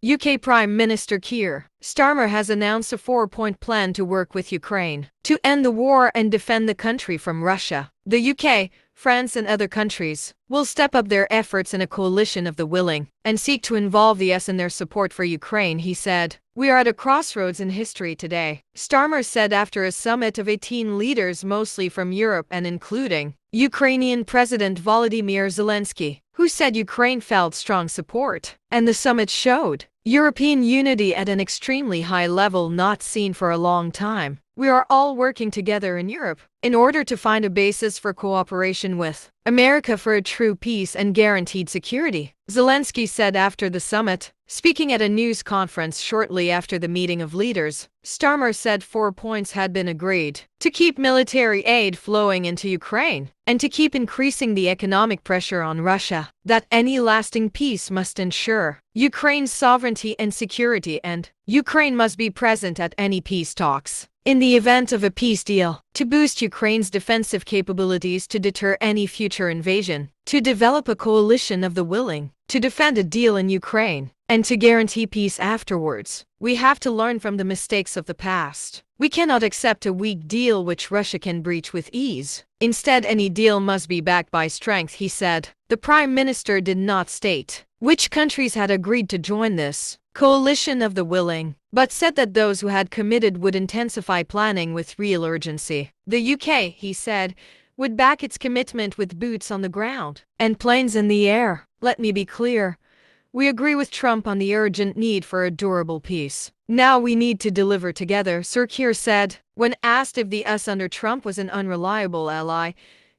UK Prime Minister Keir Starmer has announced a four-point plan to work with Ukraine to end the war and defend the country from Russia. The UK, France and other countries will step up their efforts in a coalition of the willing and seek to involve the US in their support for Ukraine, he said. We are at a crossroads in history today, Starmer said after a summit of 18 leaders mostly from Europe and including Ukrainian President Volodymyr Zelensky, who said Ukraine felt strong support. And the summit showed European unity at an extremely high level not seen for a long time. We are all working together in Europe in order to find a basis for cooperation with America for a true peace and guaranteed security, Zelensky said after the summit. Speaking at a news conference shortly after the meeting of leaders, Starmer said 4 points had been agreed to keep military aid flowing into Ukraine and to keep increasing the economic pressure on Russia, that any lasting peace must ensure Ukraine's sovereignty and security, and Ukraine must be present at any peace talks in the event of a peace deal, to boost Ukraine's defensive capabilities to deter any future invasion, to develop a coalition of the willing to defend a deal in Ukraine, and to guarantee peace afterwards. We have to learn from the mistakes of the past. We cannot accept a weak deal which Russia can breach with ease. Instead, any deal must be backed by strength, he said. The Prime Minister did not state which countries had agreed to join this coalition of the willing, but said that those who had committed would intensify planning with real urgency. The UK, he said, would back its commitment with boots on the ground and planes in the air. Let me be clear. We agree with Trump on the urgent need for a durable peace. Now we need to deliver together, Sir Keir said. When asked if the US under Trump was an unreliable ally,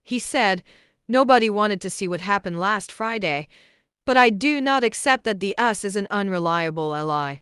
he said, "Nobody wanted to see what happened last Friday. But I do not accept that the US is an unreliable ally.